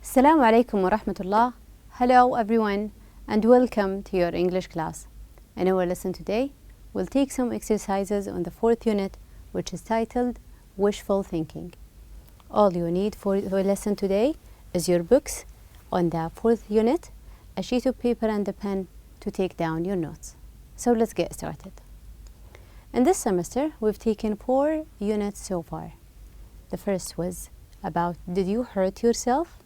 Assalamu alaikum wa rahmatullah. Hello everyone and welcome to your English class. In our lesson today, we'll take some exercises on the fourth unit, which is titled Wishful Thinking. All you need for the lesson today is your books on the fourth unit, a sheet of paper and a pen to take down your notes. So let's get started. In this semester, we've taken 4 units so far. The first was about did you hurt yourself?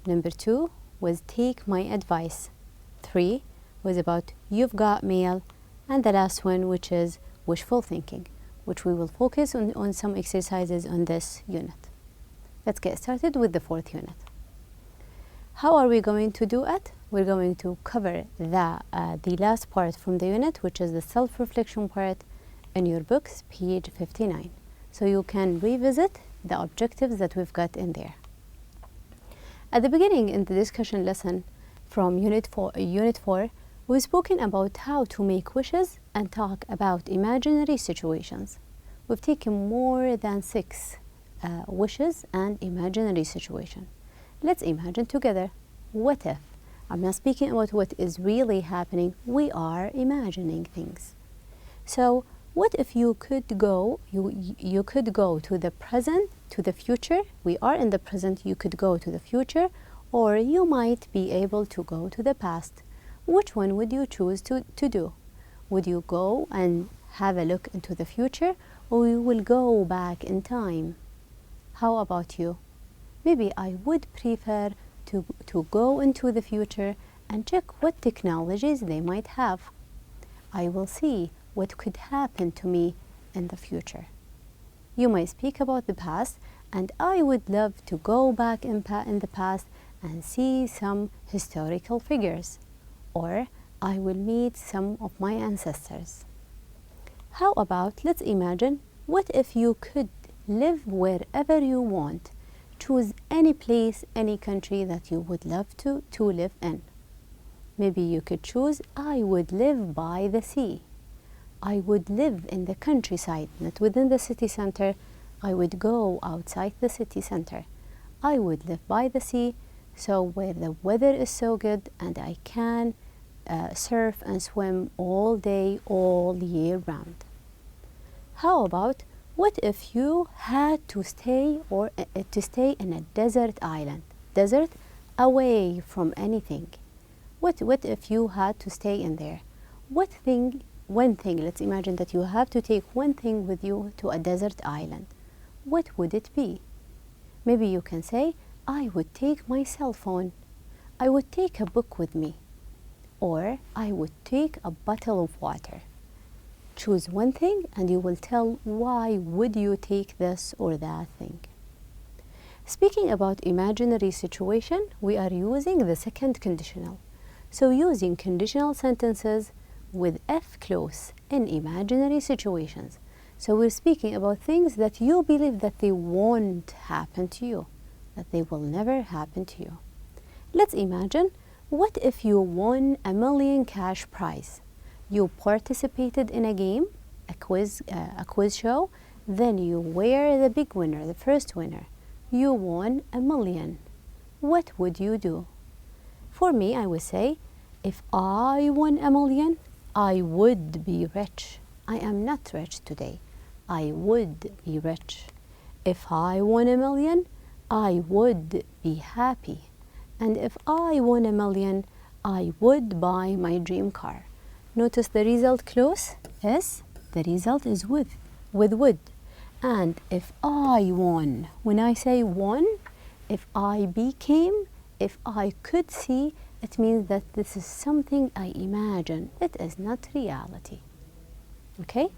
Number 2 was take my advice. 3 was about you've got mail. And the last one, which is wishful thinking, which we will focus on some exercises on this unit. Let's get started with the fourth unit. How are we going to do it? We're going to cover the last part from the unit, which is the self-reflection part in your books, page 59. So you can revisit the objectives that we've got in there. At the beginning in the discussion lesson from Unit 4, we've spoken about how to make wishes and talk about imaginary situations. We've taken more than 6 wishes and imaginary situation. Let's imagine together. What if? I'm not speaking about what is really happening. We are imagining things. So what if you could go, you could go to the present, to the future. We are in the present, you could go to the future, or you might be able to go to the past. Which one would you choose to do? Would you go and have a look into the future, or you will go back in time? How about you? Maybe I would prefer to go into the future and check what technologies they might have. I will see what could happen to me in the future. You might speak about the past, and I would love to go back in the past and see some historical figures, or I will meet some of my ancestors. How about, let's imagine, what if you could live wherever you want? Choose any place, any country that you would love to live in. Maybe you could choose, I would live by the sea. I would live in the countryside, not within the city center. I would go outside the city center. I would live by the sea, so where the weather is so good and I can surf and swim all day, all year round. How about, what if you had to stay in a desert island? Desert, away from anything. What if you had to stay in there? One thing, let's imagine that you have to take one thing with you to a desert island. What would it be? Maybe you can say, I would take my cell phone. I would take a book with me. Or I would take a bottle of water. Choose one thing and you will tell why would you take this or that thing. Speaking about imaginary situation, we are using the second conditional. So using conditional sentences with F close in imaginary situations. So we're speaking about things that you believe that they won't happen to you, that they will never happen to you. Let's imagine, what if you won $1 million cash prize? You participated in a game, a quiz show, then you were the big winner, the first winner. You won $1 million. What would you do? For me, I would say, if I won $1 million, I would be rich. I am not rich today. I would be rich. If I won $1 million, I would be happy. And if I won $1 million, I would buy my dream car. Notice the result close is, the result is with would. And if I won, when I say won, if I became, if I could see, it means that this is something I imagine. It is not reality. Okay?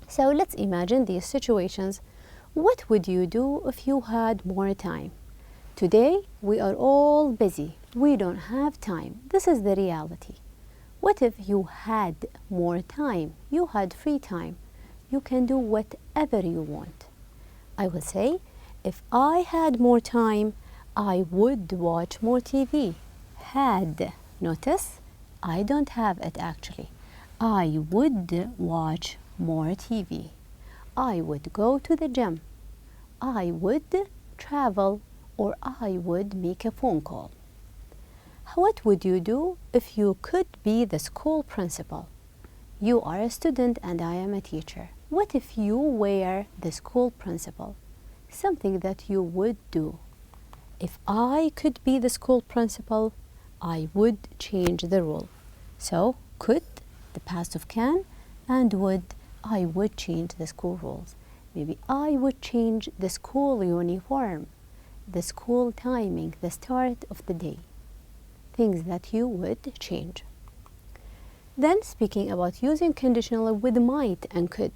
So let's imagine these situations. What would you do if you had more time? Today, we are all busy. We don't have time. This is the reality. What if you had more time? You had free time. You can do whatever you want. I will say, if I had more time, I would watch more TV. Had. Notice, I don't have it actually. I would watch more TV. I would go to the gym. I would travel or I would make a phone call. What would you do if you could be the school principal? You are a student and I am a teacher. What if you were the school principal? Something that you would do. If I could be the school principal, I would change the rule. So, could, the past of can, and would, I would change the school rules. Maybe I would change the school uniform, the school timing, the start of the day. Things that you would change. Then, speaking about using conditional with might and could,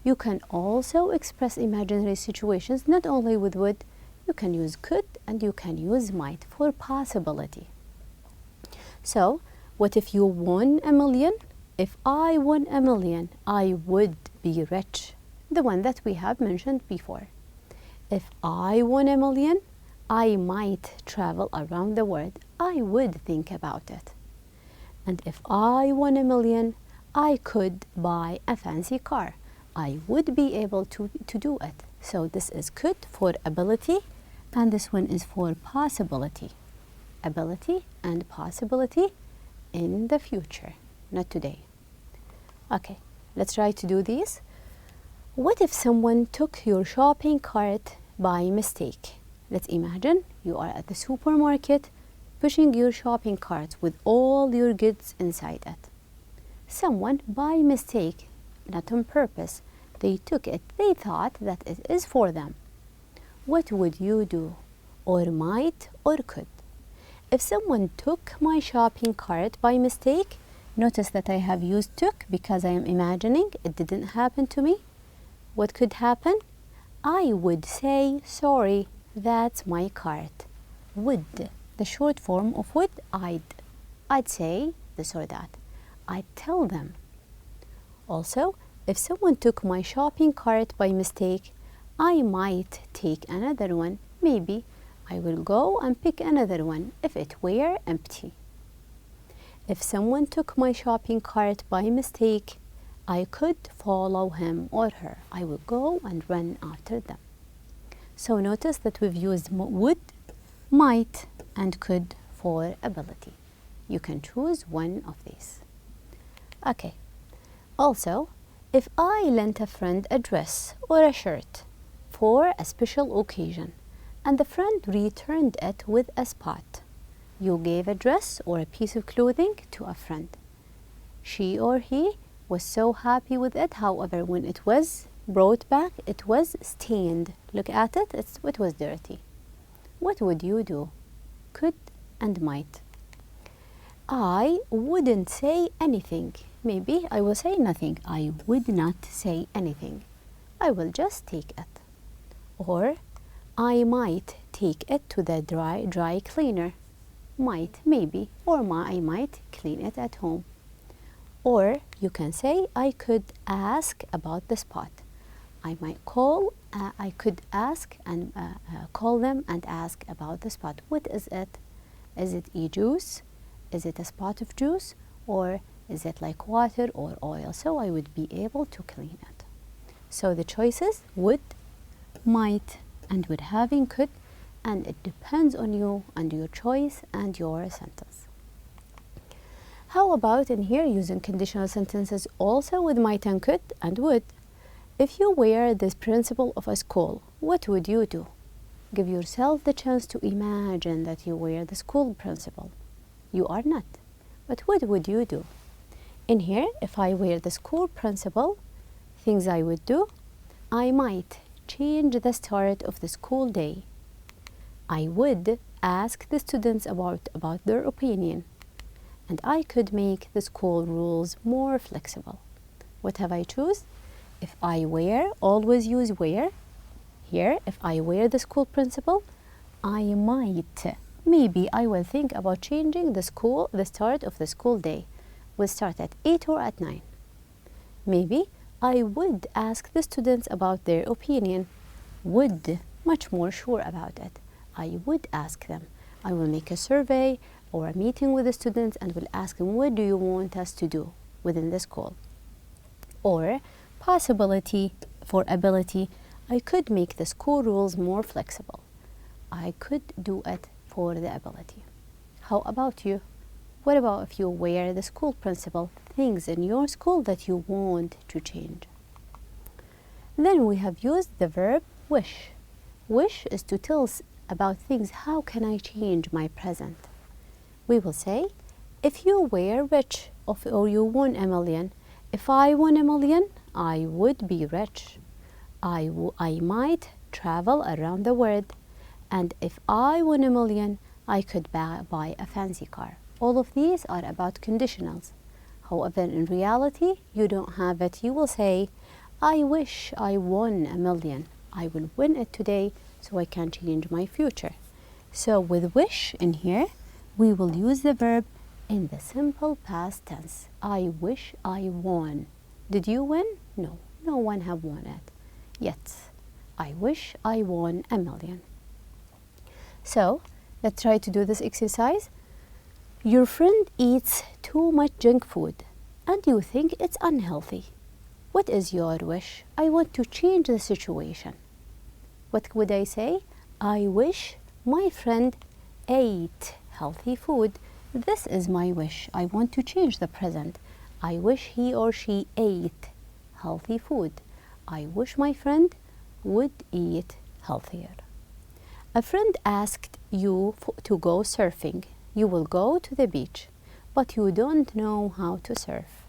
you can also express imaginary situations not only with would. You can use could and you can use might for possibility. So, what if you won $1 million? If I won $1 million, I would be rich. The one that we have mentioned before. If I won $1 million, I might travel around the world. I would think about it. And if I won $1 million, I could buy a fancy car. I would be able to do it. So this is could for ability, and this one is for possibility. Ability and possibility in the future, not today. Okay, let's try to do these. What if someone took your shopping cart by mistake? Let's imagine you are at the supermarket pushing your shopping cart with all your goods inside it. Someone by mistake, not on purpose, they took it. They thought that it is for them. What would you do? Or might or could? If someone took my shopping cart by mistake, notice that I have used took because I am imagining it didn't happen to me. What could happen? I would say, sorry, that's my cart. Would, the short form of would, I'd say this or that. I'd tell them. Also, if someone took my shopping cart by mistake, I might take another one. Maybe I will go and pick another one if it were empty. If someone took my shopping cart by mistake, I could follow him or her. I will go and run after them. So notice that we've used would, might, and could for ability. You can choose one of these. Okay. Also, if I lent a friend a dress or a shirt for a special occasion and the friend returned it with a spot, you gave a dress or a piece of clothing to a friend. She or he was so happy with it, however, when it was brought back, it was stained. Look at it, it was dirty. What would you do? Could and might. I wouldn't say anything. Maybe I will say nothing. I would not say anything. I will just take it. Or I might take it to the dry cleaner. Might, maybe. Or I might clean it at home. Or you can say I could ask about the spot. I might call, I could ask and call them and ask about the spot. What is it? Is it juice? Is it a spot of juice? Or is it like water or oil? So I would be able to clean it. So the choices would, might, and would having could, and it depends on you and your choice and your sentence. How about in here using conditional sentences also with might and could and would? If you were the principal of a school, what would you do? Give yourself the chance to imagine that you were the school principal. You are not. But what would you do? In here, if I were the school principal, things I would do, I might change the start of the school day. I would ask the students about their opinion. And I could make the school rules more flexible. What have I choose? If I were, always use were. Here, if I were the school principal, I might. Maybe I will think about changing the start of the school day. Will start at 8 or at 9. Maybe I would ask the students about their opinion. Would, much more sure about it. I would ask them. I will make a survey or a meeting with the students and will ask them, what do you want us to do within the school? Or possibility for ability, I could make the school rules more flexible. I could do it for the ability. How about you? What about if you were the school principal? Things in your school that you want to change. Then we have used the verb wish. Wish is to tell us about things. How can I change my present? We will say, if you were rich or you won a million, if I won a million, I would be rich. I might travel around the world. And if I won a million, I could buy a fancy car. All of these are about conditionals. However, in reality, you don't have it. You will say, I wish I won a million. I will win it today so I can change my future. So with wish in here, we will use the verb in the simple past tense. I wish I won. Did you win? No, no one have won it yet. I wish I won a million. So let's try to do this exercise. Your friend eats too much junk food and you think it's unhealthy. What is your wish? I want to change the situation. What would I say? I wish my friend ate healthy food. This is my wish. I want to change the present. I wish he or she ate healthy food. I wish my friend would eat healthier. A friend asked you to go surfing. You will go to the beach, but you don't know how to surf.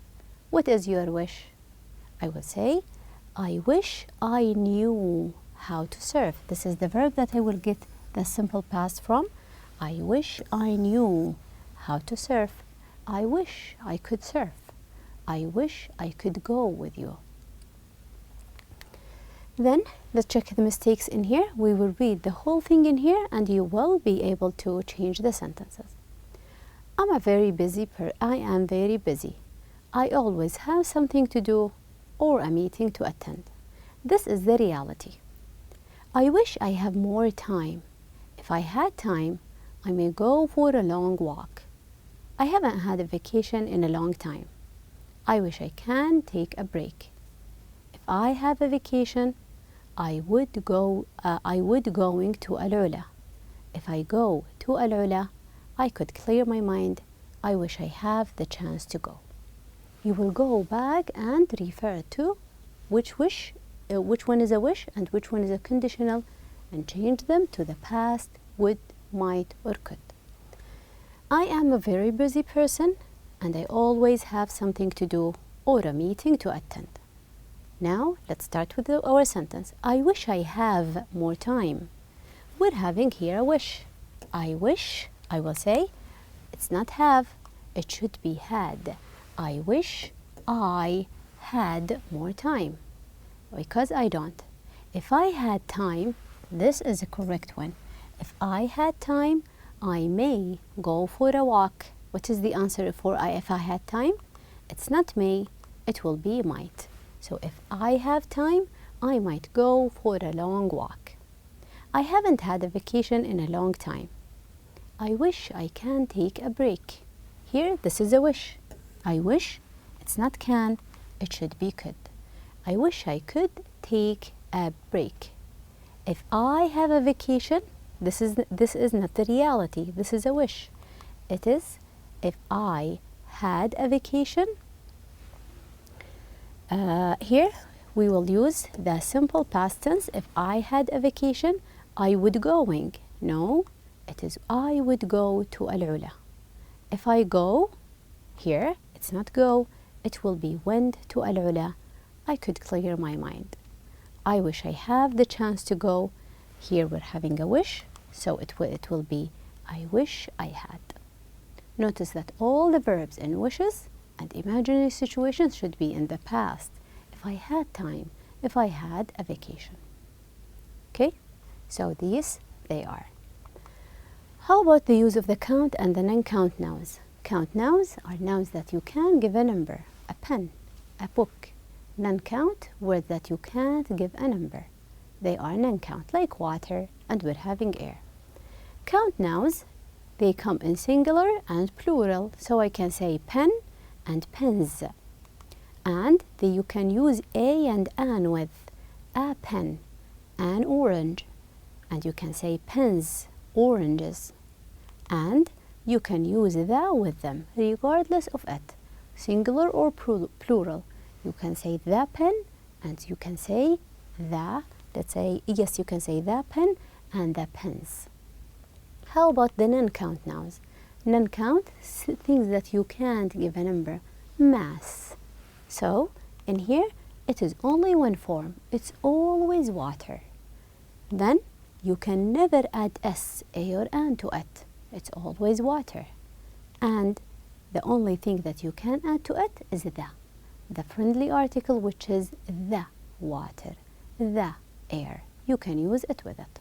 What is your wish? I will say, I wish I knew how to surf. This is the verb that I will get the simple past from. I wish I knew how to surf. I wish I could surf. I wish I could go with you. Then let's check the mistakes in here. We will read the whole thing in here and you will be able to change the sentences. I am very busy. I always have something to do or a meeting to attend. This is the reality. I wish I have more time. If I had time, I may go for a long walk. I haven't had a vacation in a long time. I wish I can take a break. If I have a vacation, I would going to الأولى. If I go to الأولى, I could clear my mind. I wish I have the chance to go. You will go back and refer to which one is a wish and which one is a conditional and change them to the past, would, might, or could. I am a very busy person and I always have something to do or a meeting to attend. Now, let's start with our sentence. I wish I have more time. We're having here a wish. I wish, I will say, it's not have, it should be had. I wish I had more time. Because I don't. If I had time, this is a correct one. If I had time, I may go for a walk. What is the answer for if I had time? It's not may, it will be might. So if I have time, I might go for a long walk. I haven't had a vacation in a long time. I wish I can take a break. Here, this is a wish. I wish, it's not can, it should be could. I wish I could take a break. If I have a vacation, this is not the reality. This is a wish. It is if I had a vacation. Here we will use the simple past tense. If I had a vacation, I would going. No, it is I would go to الأولى. If I go, here it's not go, it will be went to الأولى. I could clear my mind. I wish I have the chance to go. Here we're having a wish, so it will be I wish I had. Notice that all the verbs in wishes and imaginary situations should be in the past. If I had time, if I had a vacation. Okay, so these they are. How about the use of the count and the non-count nouns? Count nouns are nouns that you can give a number, a pen, a book. Non-count, words that you can't give a number. They are non-count, like water, and we're having air. Count nouns, they come in singular and plural, so I can say pen and pens. And you can use a and an with a pen, an orange, and you can say pens, oranges, and you can use the with them regardless of it, singular or plural. You can say the pen and you can say the, let's say, yes, you can say the pen and the pens. How about the non-count nouns? Non-count, things that you can't give a number. Mass. So in here it is only one form. It's always water. Then you can never add s, a or an to it. It's always water. And the only thing that you can add to it is the friendly article, which is the water, the air. You can use it with it.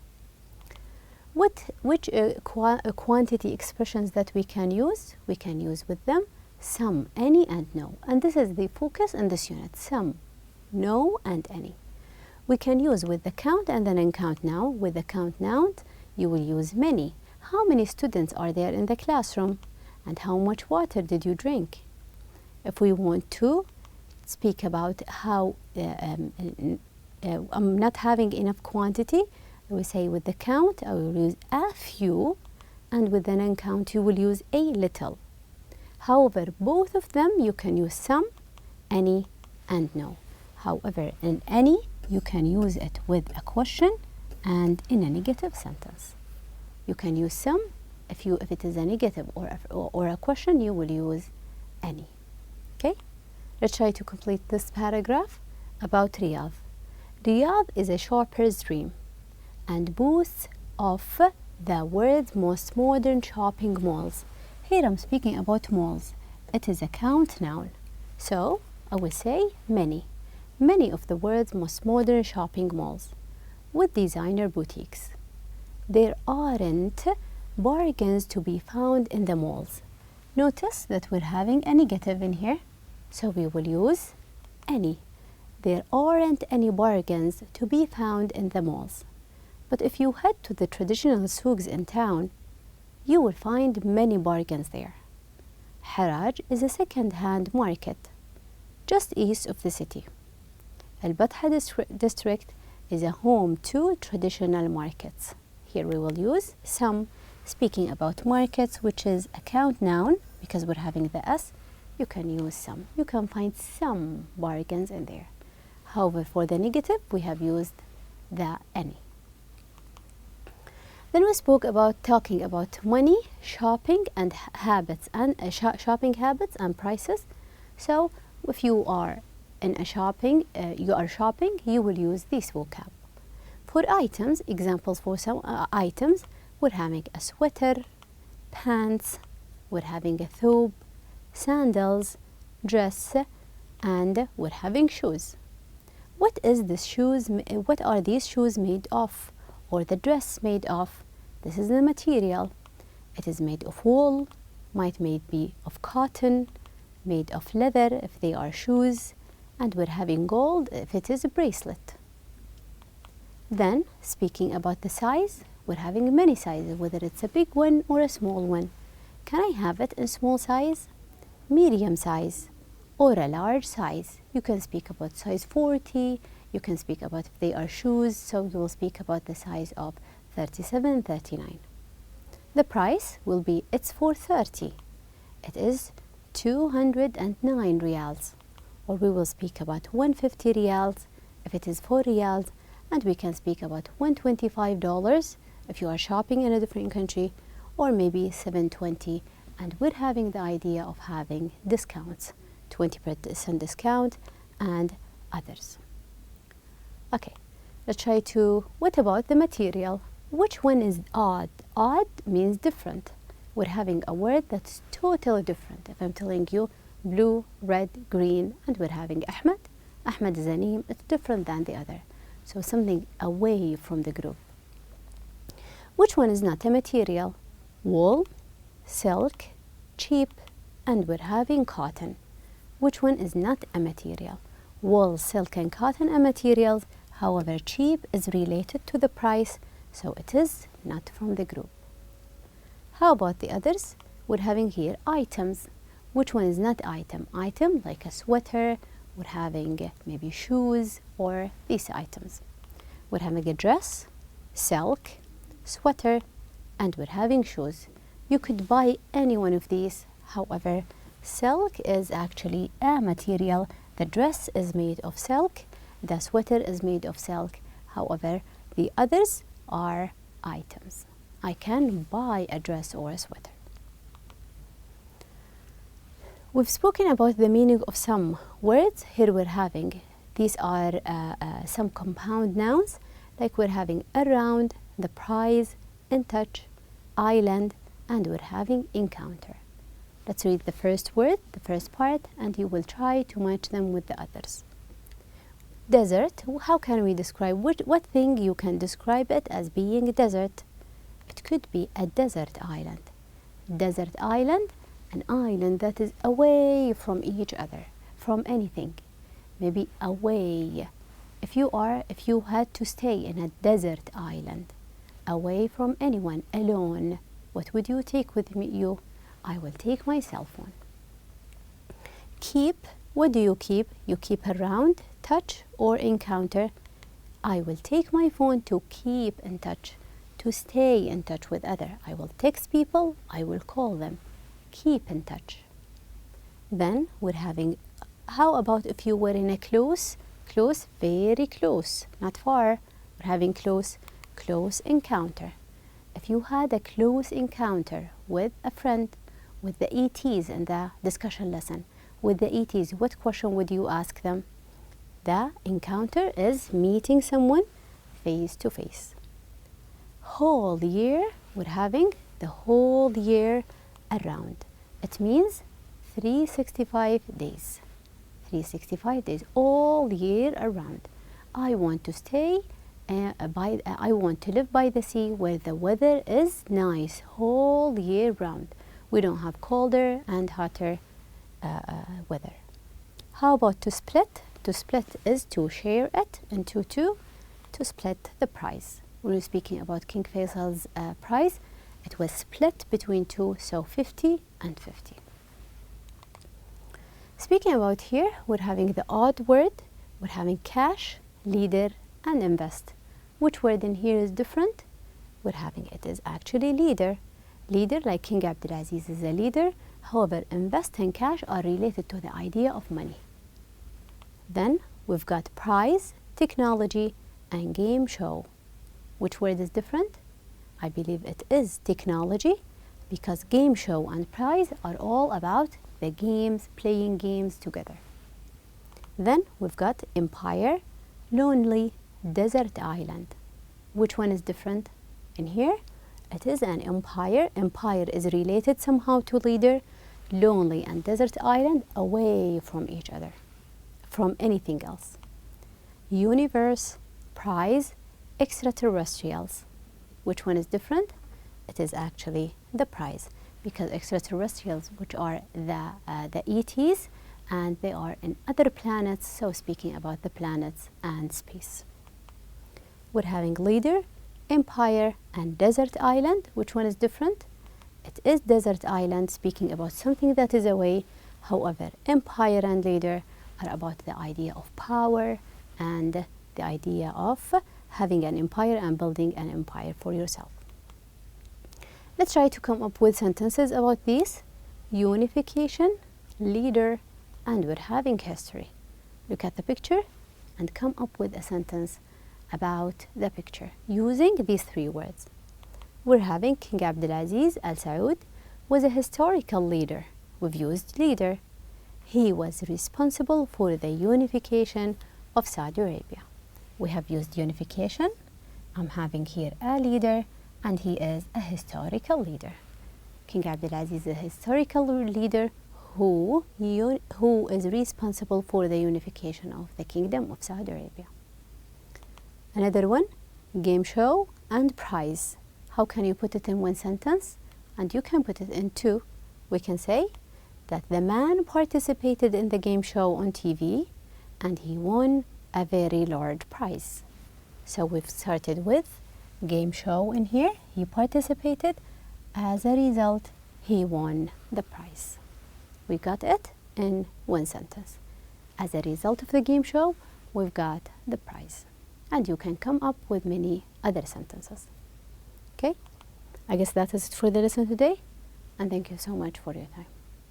Which quantity expressions that we can use? We can use with them some, any, and no. And this is the focus in this unit, some, no, and any. We can use with the count and then non-count noun. With the count noun, you will use many. How many students are there in the classroom? And how much water did you drink? If we want to speak about how I'm not having enough quantity, we say with the count, I will use a few, and with the non-count, you will use a little. However, both of them, you can use some, any, and no. However, in any, you can use it with a question and in a negative sentence. You can use some. If it is a negative or a question, you will use any. Okay? Let's try to complete this paragraph about Riyadh. Riyadh is a shopper's dream and boasts of the world's most modern shopping malls. Here I'm speaking about malls. It is a count noun. So I will say many. Many of the world's most modern shopping malls with designer boutiques. There aren't bargains to be found in the malls. Notice that we're having a negative in here, so we will use any. There aren't any bargains to be found in the malls. But if you head to the traditional souks in town, you will find many bargains there. Haraj is a second-hand market just east of the city. Al-Batha district is a home to traditional markets. Here we will use some, speaking about markets, which is a count noun. Because we're having the s, you can use some. You can find some bargains in there. However, for the negative, we have used the any. Then we spoke about talking about money, shopping, and habits, and shopping habits and prices. So if you are in a shopping, you will use this vocab. For items, examples for some items, we're having a sweater, pants, we're having a thobe, sandals, dress, and we're having shoes. What are these shoes made of, or the dress made of? This is the material. It is made of wool, might be of cotton, made of leather if they are shoes, and we're having gold if it is a bracelet. Then, speaking about the size, we're having many sizes, whether it's a big one or a small one. Can I have it in small size, medium size, or a large size? You can speak about size 40, you can speak about if they are shoes, so you will speak about the size of 37, 39. The price will be, it's for 30. It is 209 riyals. Or we will speak about 150 riyals if it is 4 riyals, and we can speak about $125 if you are shopping in a different country, or maybe $720, and we're having the idea of having discounts, 20% discount and others. Okay, let's try to, what about the material? Which one is odd? Odd means different. We're having a word that's totally different. If I'm telling you blue, red, green, and we're having Ahmed. Ahmed is a name, it's different than the other. So something away from the group. Which one is not a material? Wool, silk, cheap, and we're having cotton. Which one is not a material? Wool, silk, and cotton are materials. However, cheap is related to the price, so it is not from the group. How about the others? We're having here items. Which one is not item? Item like a sweater, we're having maybe shoes or these items. We're having a dress, silk, sweater, and we're having shoes. You could buy any one of these. However, silk is actually a material. The dress is made of silk. The sweater is made of silk. However, the others are items. I can buy a dress or a sweater. We've spoken about the meaning of some words. Here we're having, these are some compound nouns, like we're having around, the prize, in touch, island, and we're having encounter. Let's read the first word, the first part, and you will try to match them with the others. Desert, how can we describe, what thing you can describe it as being a desert? It could be a desert island. Desert island, an island that is away from each other, from anything, maybe away. If you had to stay in a desert island, away from anyone, alone, what would you take with you? I will take my cell phone. Keep, what do you keep? You keep around, touch, or encounter. I will take my phone to keep in touch, to stay in touch with others. I will text people, I will call them. Keep in touch. Then we're having, how about if you were in a close, very close, not far. We're having close encounter. If you had a close encounter with a friend, with the ETs in the discussion lesson, with the ETs, what question would you ask them? The encounter is meeting someone face to face. Whole year, we're having the whole year around. It means 365 days. 365 days, all year around. I want to stay, I want to live by the sea where the weather is nice whole year round. We don't have colder and hotter weather. How about to split? To split is to share it into two, to split the prize. We were speaking about King Faisal's prize. It was split between two, so 50 and 50. Speaking about here, we're having the odd word. We're having cash, leader, and invest. Which word in here is different? We're having, it is actually leader. Leader, like King Abdulaziz is a leader. However, invest and cash are related to the idea of money. Then we've got prize, technology, and game show. Which word is different? I believe it is technology, because game show and prize are all about the games, playing games together. Then we've got empire, lonely, desert island. Which one is different? In here, it is an empire. Empire is related somehow to leader. Lonely and desert island, away from each other, from anything else. Universe, prize, extraterrestrials. Which one is different? It is actually the prize, because extraterrestrials, which are the ETs, and they are in other planets, so speaking about the planets and space. We're having leader, empire, and desert island. Which one is different? It is desert island, speaking about something that is away. However, empire and leader are about the idea of power and the idea of having an empire and building an empire for yourself. Let's try to come up with sentences about these. Unification, leader, and we're having history. Look at the picture and come up with a sentence about the picture using these three words. We're having King Abdulaziz Al Saud was a historical leader. We've used leader. He was responsible for the unification of Saudi Arabia. We have used unification. I'm having here a leader, and he is a historical leader. King Abdulaziz is a historical leader who is responsible for the unification of the kingdom of Saudi Arabia. Another one, game show and prize. How can you put it in one sentence? And you can put it in two. We can say that the man participated in the game show on TV and he won a very large prize. So we've started with game show in here. He participated. As a result, he won the prize. We got it in one sentence. As a result of the game show, we've got the prize. And you can come up with many other sentences. Okay, I guess that is it for the lesson today, and thank you so much for your time.